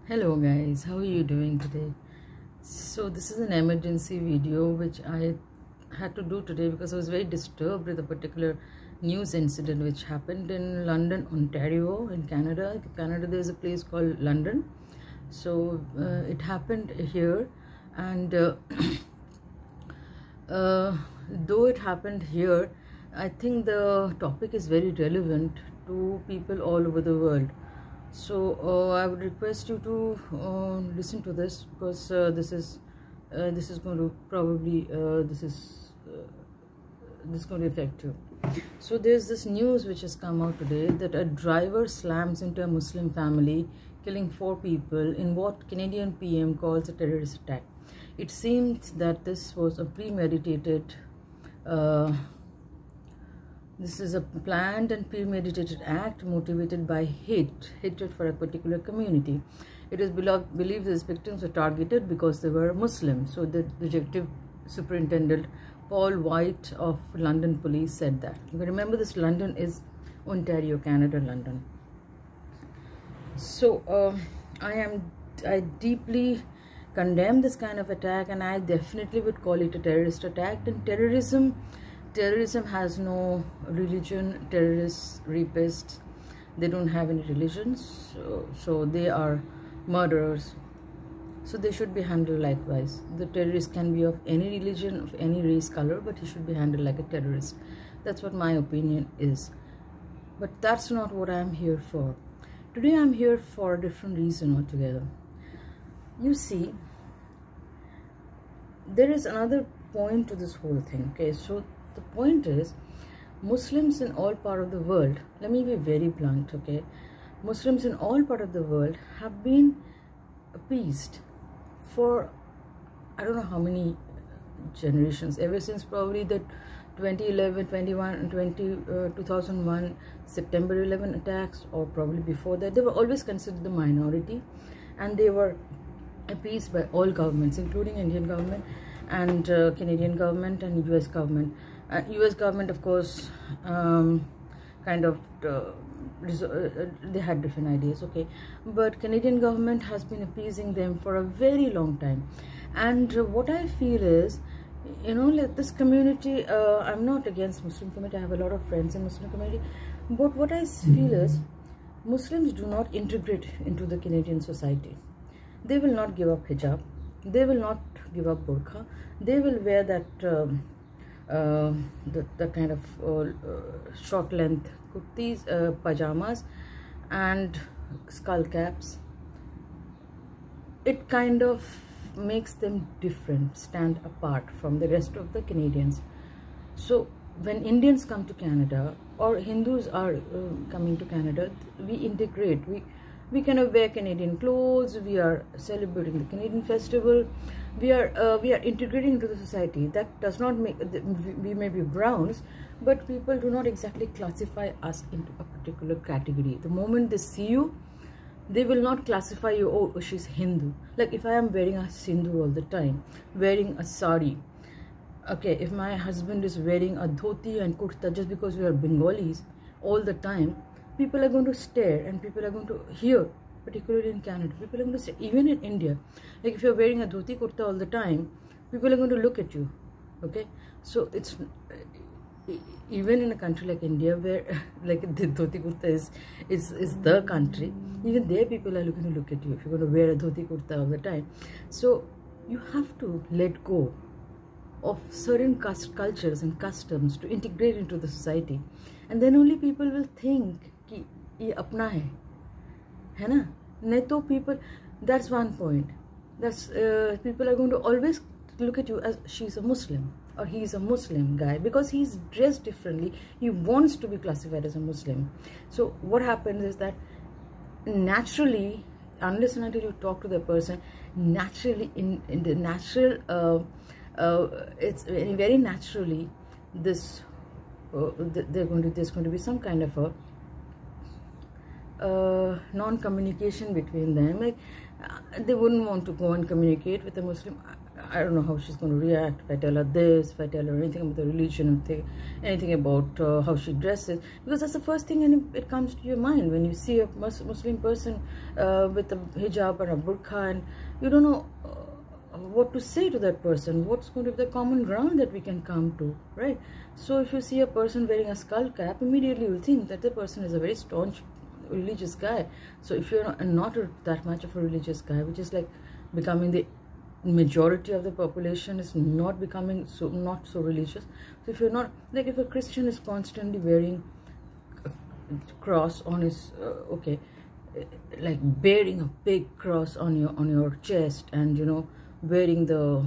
Hello guys, how are you doing today? So this is an emergency video which I had to do today because I was very disturbed with a particular news incident which happened in London, Ontario in Canada. There's a place called London. So it happened here, and though it happened here, I think the topic is very relevant to people all over the world. So I would request you to listen to this, because this is going to probably this is going to affect you. So there's this news which has come out today that a driver slams into a Muslim family, killing 4 people in what Canadian PM calls a terrorist attack. It seems that this was a premeditated this is a planned and premeditated act motivated by hatred for a particular community. It is believed that the victims were targeted because they were Muslim. So the Detective Superintendent Paul White of London Police said that. But remember, this London is Ontario, Canada, London. So I deeply condemn this kind of attack, and I definitely would call it a terrorist attack. And terrorism has no religion. Terrorists, rapists, they don't have any religions, so they are murderers, so they should be handled likewise. The terrorist can be of any religion, of any race, color, but he should be handled like a terrorist. That's what my opinion is. But that's not what I'm here for. Today I'm here for a different reason altogether. You see, there is another point to this whole thing. Okay, so the point is, Muslims in all part of the world, let me be very blunt, okay, Muslims in all part of the world have been appeased for I don't know how many generations, ever since probably the 2001 September 11 attacks, or probably before that. They were always considered the minority, and they were appeased by all governments, including Indian government and Canadian government and US government. US government, of course, kind of they had different ideas, okay, but Canadian government has been appeasing them for a very long time. And what I feel is, you know, like this community, I'm not against Muslim community, I have a lot of friends in Muslim community, but what I feel is, Muslims do not integrate into the Canadian society. They will not give up hijab, they will not give up burqa, they will wear that the kind of short length kurtis, pajamas and skull caps. It kind of makes them different, stand apart from the rest of the Canadians. So when Indians come to Canada, or Hindus are coming to Canada, we integrate, we kind of wear Canadian clothes, we are celebrating the Canadian festival, we are integrating into the society. That does not make, we may be browns, but people do not exactly classify us into a particular category. The moment they see you, they will not classify you, oh, she's Hindu. Like if I am wearing a sindhu all the time, wearing a sari, okay, if my husband is wearing a dhoti and kurta, just because we are Bengalis all the time, people are going to stare, and people are going to hear, particularly in Canada, people are going to say, even in India, like if you're wearing a dhoti kurta all the time, people are going to look at you, okay? So it's even in a country like India, where like the dhoti kurta is the country, even there people are looking to look at you if you're going to wear a dhoti kurta all the time. So you have to let go of certain cultures and customs to integrate into the society, and then only people will think कि ये अपना है ना? नहीं तो people, that's one point, that's people are going to always look at you as she's a Muslim or he's a Muslim guy, because he's dressed differently, he wants to be classified as a Muslim. So what happens is that naturally, unless and until you talk to the person, naturally in the natural it's very naturally this there's going to be some kind of a non-communication between them. Like they wouldn't want to go and communicate with a Muslim. I don't know how she's going to react if I tell her this, if I tell her anything about the religion, anything about how she dresses, because that's the first thing it comes to your mind when you see a Muslim person with a hijab or a burqa, and you don't know what to say to that person, what's going to be the common ground that we can come to, right? So if you see a person wearing a skull cap, immediately you'll think that the person is a very staunch religious guy. So if you're not that much of a religious guy, which is like becoming the majority of the population is not becoming not so religious. So if you're not, like if a Christian is constantly wearing a cross on his like bearing a big cross on your chest, and you know, wearing the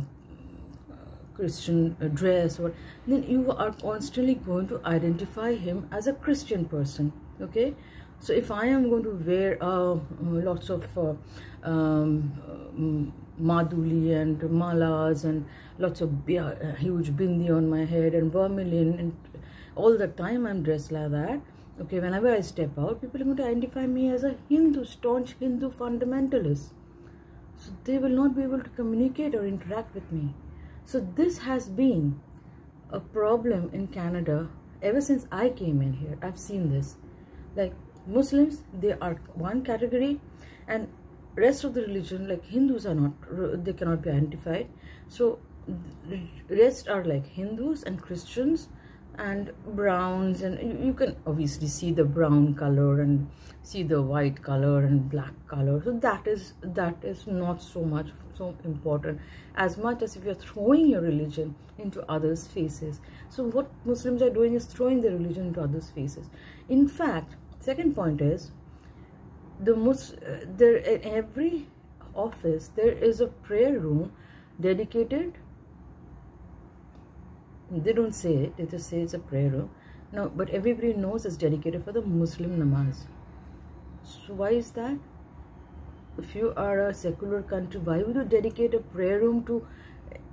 Christian dress, or then you are constantly going to identify him as a Christian person. Okay, so if I am going to wear lots of madhuli and malas and lots of huge bindi on my head and vermilion, and all the time I'm dressed like that, okay, whenever I step out, people are going to identify me as a Hindu, staunch Hindu fundamentalist. So they will not be able to communicate or interact with me. So this has been a problem in Canada ever since I came in here. I've seen this. Like Muslims, they are one category, and rest of the religion, like Hindus, are not, they cannot be identified. So rest are like Hindus and Christians and browns, and you can obviously see the brown color and see the white color and black color. So that is not so important as much as if you're throwing your religion into others' faces. So what Muslims are doing is throwing their religion into others' faces. In fact, second point is, there in every office there is a prayer room dedicated. They don't say it, they just say it's a prayer room. No, but everybody knows it's dedicated for the Muslim namaz. So why is that? If you are a secular country, why would you dedicate a prayer room to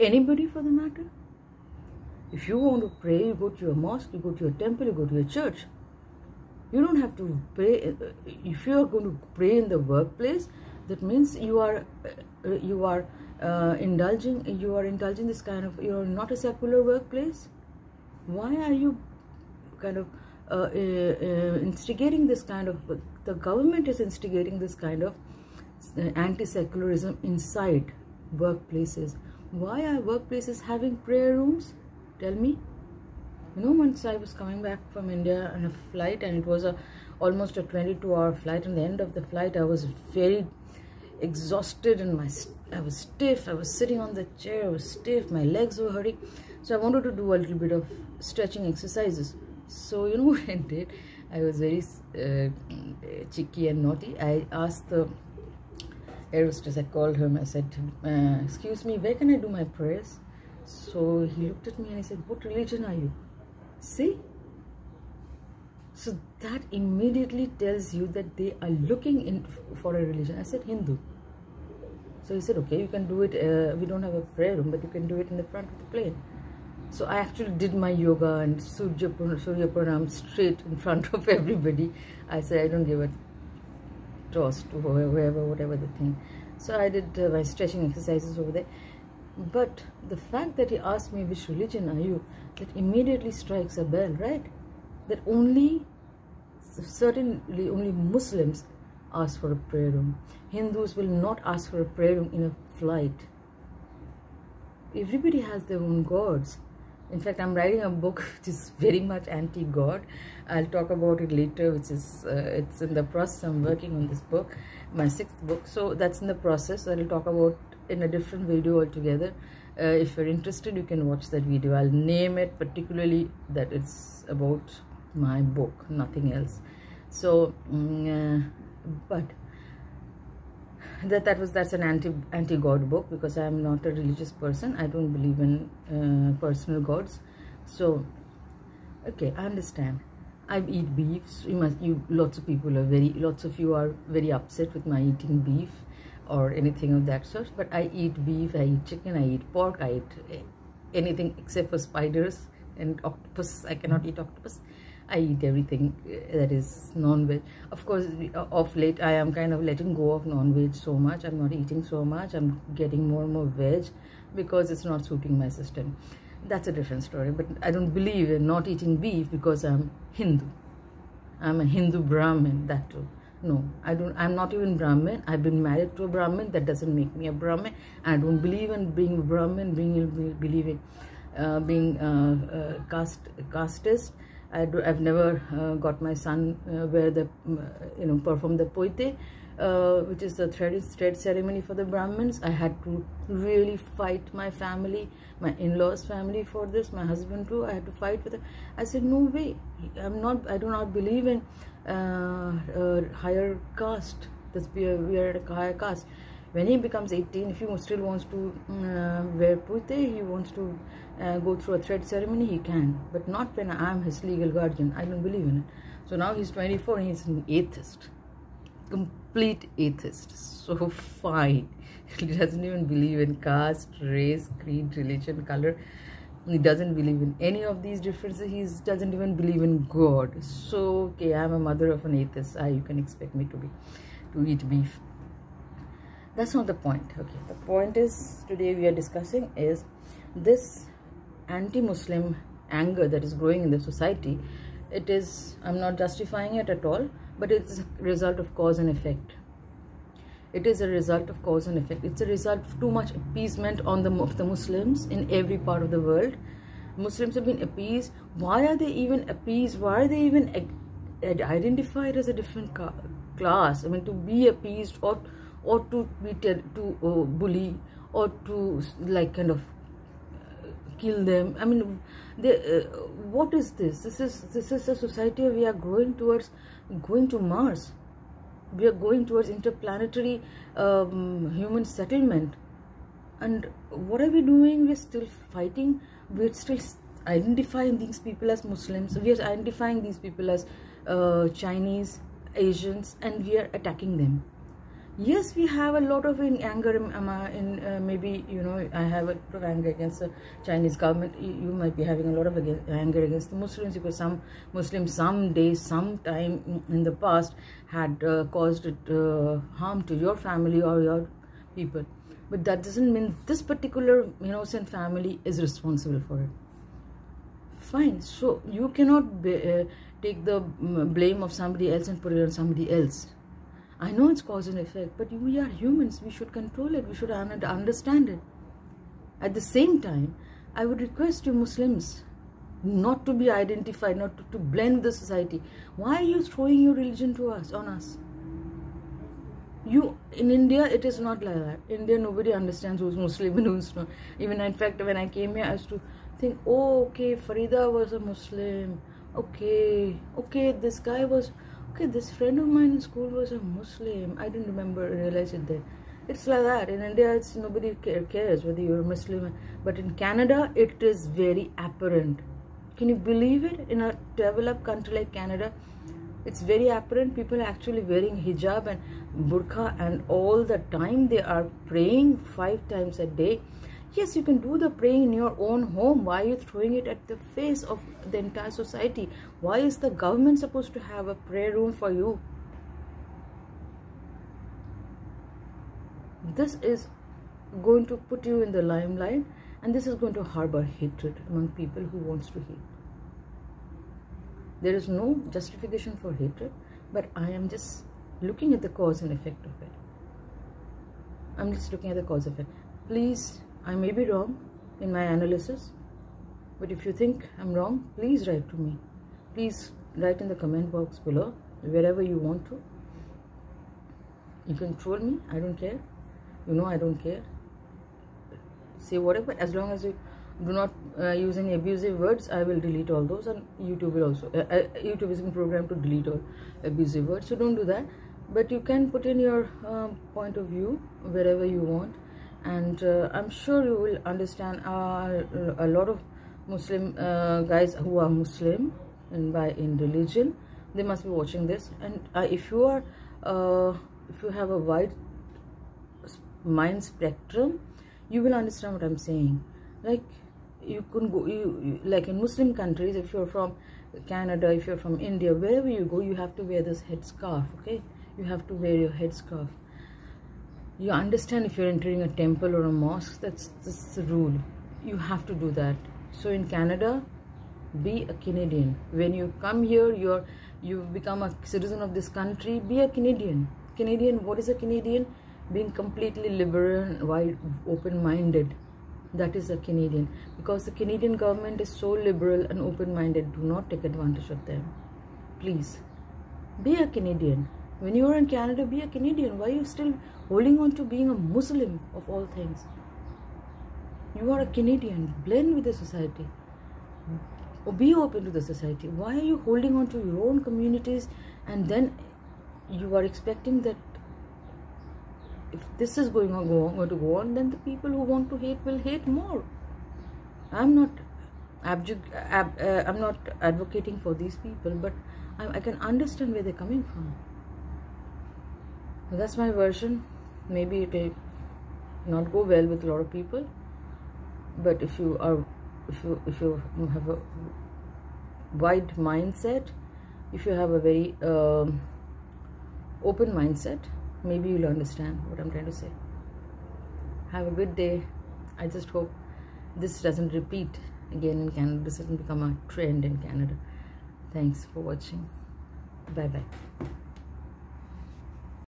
anybody for the matter? If you want to pray, you go to your mosque, you go to your temple, you go to your church. You don't have to pray. If you are going to pray in the workplace, that means you are indulging this kind of, you're not a secular workplace. Why are you kind of instigating this kind of, the government is instigating this kind of anti-secularism inside workplaces? Why are workplaces having prayer rooms? Tell me. You know, once I was coming back from India on a flight, and it was almost a 22-hour flight. And the end of the flight, I was very exhausted, and I was stiff. I was sitting on the chair, I was stiff, my legs were hurting. So I wanted to do a little bit of stretching exercises. So you know what I did? I was very cheeky and naughty. I asked the air hostess, I called him, I said, excuse me, where can I do my prayers? So he looked at me and he said, what religion are you? See? So that immediately tells you that they are looking in for a religion. I said Hindu. So he said, okay, you can do it, we don't have a prayer room, but you can do it in the front of the plane. So I actually did my yoga and Surya Pranam straight in front of everybody. I said, I don't give a toss to whoever, whatever the thing. So I did my stretching exercises over there. But the fact that he asked me, which religion are you, that immediately strikes a bell, right? That certainly only Muslims ask for a prayer room. Hindus will not ask for a prayer room in a flight. Everybody has their own gods. In fact, I'm writing a book which is very much anti-God. I'll talk about it later, which is, it's in the process. I'm working on this book, my 6th book. So that's in the process. I'll talk about in a different video altogether. If you're interested, you can watch that video. I'll name it particularly that it's about my book, nothing else. So, but that's an anti-God book, because I am not a religious person. I don't believe in personal gods. So, okay, I understand. I eat beef. So lots of you are very upset with my eating beef or anything of that sort. But I eat beef, I eat chicken, I eat pork, I eat anything except for spiders and octopus. I cannot eat octopus. I eat everything that is non-veg. Of course, of late I am kind of letting go of non-veg so much. I'm not eating so much. I'm getting more and more veg because it's not suiting my system. That's a different story. But I don't believe in not eating beef because I'm Hindu. I'm a Hindu Brahmin, that too. No, I'm not even Brahmin. I've been married to a Brahmin. That doesn't make me a Brahmin. I don't believe in being a Brahmin, being casteist. I've never got my son wear the, perform the poite, which is the thread ceremony for the Brahmins. I had to really fight my family, my in-laws' family for this. My husband too. I had to fight with it. I said, no way. I do not believe in higher caste. We are at a higher caste. When he becomes 18, if he still wants to wear puite, he wants to go through a thread ceremony, he can. But not when I am his legal guardian. I don't believe in it. So now he's 24 and he's an atheist. Complete atheist. So fine. He doesn't even believe in caste, race, creed, religion, color. He doesn't believe in any of these differences. He doesn't even believe in God. So, okay, I'm a mother of an atheist. You can expect me to eat beef. That's not the point. Okay, the point is, today we are discussing is this anti-Muslim anger that is growing in the society. It is, I'm not justifying it at all, but it's a result of cause and effect. It is a result of cause and effect. It's a result of too much appeasement of the Muslims in every part of the world. Muslims have been appeased. Why are they even appeased? Why are they even identified as a different class? I mean, to be appeased or to be bully or to like kind of kill them. I mean, what is this? This is a society we are going to Mars. We are going towards interplanetary human settlement. And what are we doing? We're still fighting. We're still identifying these people as Muslims. We are identifying these people as Chinese, Asians, and we are attacking them. Yes, we have a lot of anger maybe, I have a lot of anger against the Chinese government. You might be having a lot of anger against the Muslims because some Muslims sometime in the past had caused harm to your family or your people. But that doesn't mean this particular innocent family is responsible for it. Fine. So you cannot take the blame of somebody else and put it on somebody else. I know it's cause and effect, but we are humans. We should control it. We should understand it. At the same time, I would request you Muslims not to be identified, not to blend with the society. Why are you throwing your religion on us? In India, it is not like that. In India, nobody understands who's Muslim and who's not. Even in fact, when I came here, I used to think, oh, okay, Farida was a Muslim. Okay, this guy was... Okay, this friend of mine in school was a Muslim. I didn't realize it then. It's like that. In India, nobody cares whether you're a Muslim. But in Canada, it is very apparent. Can you believe it? In a developed country like Canada, it's very apparent. People are actually wearing hijab and burqa, and all the time they are praying 5 times a day. Yes, you can do the praying in your own home. Why are you throwing it at the face of the entire society? Why is the government supposed to have a prayer room for you? This is going to put you in the limelight, and this is going to harbor hatred among people who wants to hate. There is no justification for hatred, but I am just looking at the cause and effect of it. I'm just looking at the cause of it. Please, I may be wrong in my analysis, but if you think I'm wrong, please write to me. Please write in the comment box below, wherever you want to. You can troll me, I don't care. I don't care. Say whatever, as long as you do not use any abusive words, I will delete all those, and YouTube will also. YouTube isn't programmed to delete all abusive words, so don't do that. But you can put in your point of view wherever you want. And I'm sure you will understand a lot of Muslim guys who are Muslim in religion. They must be watching this. And if you have a wide mind spectrum, you will understand what I'm saying. Like you can go, like in Muslim countries, if you're from Canada, if you're from India, wherever you go, you have to wear this headscarf, okay? You have to wear your headscarf. You understand, if you're entering a temple or a mosque, that's the rule. You have to do that. So in Canada, be a Canadian. When you come here, you've become a citizen of this country, be a Canadian. Canadian, what is a Canadian? Being completely liberal, wide, open-minded. That is a Canadian. Because the Canadian government is so liberal and open-minded. Do not take advantage of them. Please, be a Canadian. When you are in Canada, be a Canadian. Why are you still holding on to being a Muslim of all things? You are a Canadian. Blend with the society. Or be open to the society. Why are you holding on to your own communities, and then you are expecting that if this is going to go on, then the people who want to hate will hate more. I'm not advocating for these people, but I can understand where they're coming from. So that's my version. Maybe it will not go well with a lot of people, but if you have a wide mindset, if you have a very open mindset, maybe you'll understand what I'm trying to say. Have a good day. I just hope this doesn't repeat again in Canada. This doesn't become a trend in Canada. Thanks for watching. Bye bye.